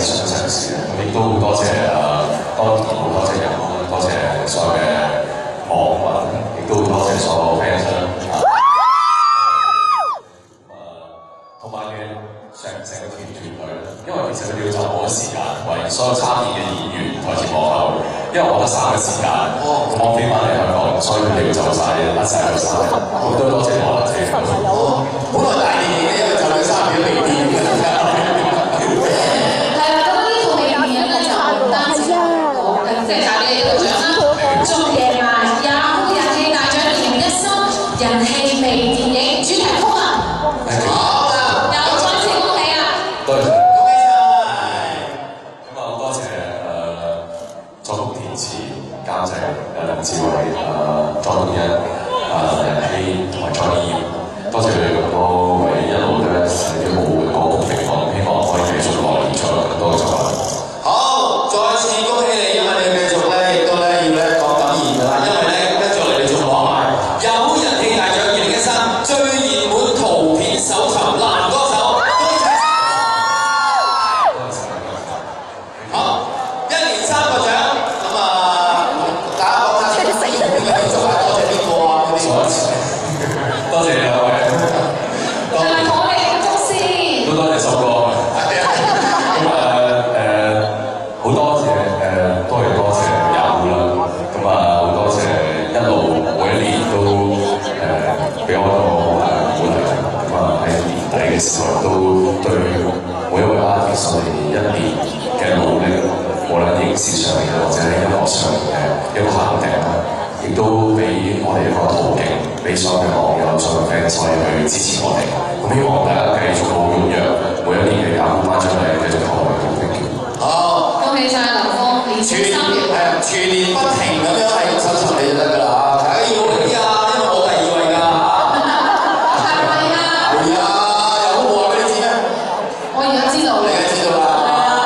想嘗試嘅。咁亦都好多謝當年好多謝人，多謝所有嘅網民，亦都好多謝所有 fans 啦。同埋嘅成個團隊啦，因為其實佢哋要就我嘅時間，為所有參演嘅演員台前幕後，因為我得3日時間，咁我飛翻嚟香港，所以佢哋要就晒佢3日，好多謝我啦，謝謝。本來大電影咧，就兩3秒未掂嘅。係啦，咁呢套電影咧就唔單止即係大嘅一個獎啦，仲贏埋Yahoo人氣大獎年一新人氣微電影主題曲啊！好啦，又再次恭喜啊！多謝，恭喜晒！咁好多謝作曲填詞監製梁志偉、莊東恩、人希同埋Johnny，多謝你哋咁多位一路咧寫啲好嘅歌曲俾我，希望可以繼續落嚟做更多嘅作品。好，再次恭喜你，因為你繼續咧，亦都咧要咧講感言㗎啦，因為咧跟住落嚟你仲攞埋Yahoo人氣大獎2013最熱門圖片搜尋男歌手，好，1年3個獎，咁大家講下點樣繼續啊？多謝邊個啊？嗰啲多謝兩位，仲係我哋嘅宗師，都多謝首歌。咁好多謝多謝Yahoo啦，咁好多謝一路每一年都俾我一個鼓勵，咁喺年底嘅時候都對每一位artist我哋1年嘅努力，無論影視上面或者音樂上面嘅一個肯定啦，亦都俾我哋一個途徑，俾所有嘅網友、所有嘅 fans 可以去支持我哋。咁希望大家繼續好踴躍，每一年嘅Yahoo頒獎禮繼續投入去，thank you。好，恭喜晒林峰，連續3年全年不停咁樣係咁搜尋你就得㗎啦，大家要努力啲啊，因為我第2位㗎。係咪啊？係啊，有冇話俾你知咩？我而家知道你啦。而家知道啦。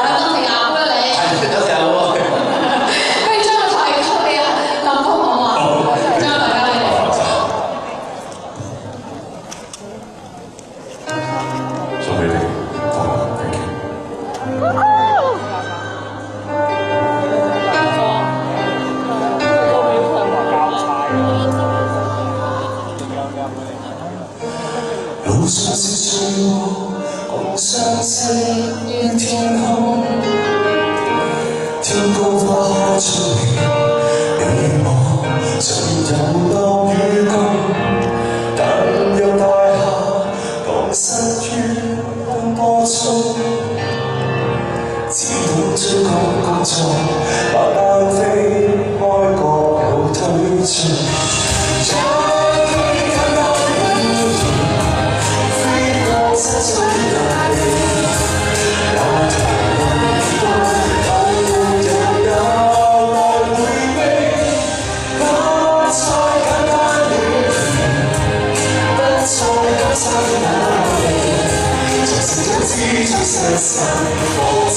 多謝Yahoo啦你。係，多謝阿喎。不如將個台交俾林峰好嘛？將個台交俾你。送俾你，thank you。路上是醉卧，共相識於天空，天高花開出現，你我盡有當雨共，但若大廈蕩失於風波中，只懂追趕工作，把單飛開各有推進。我自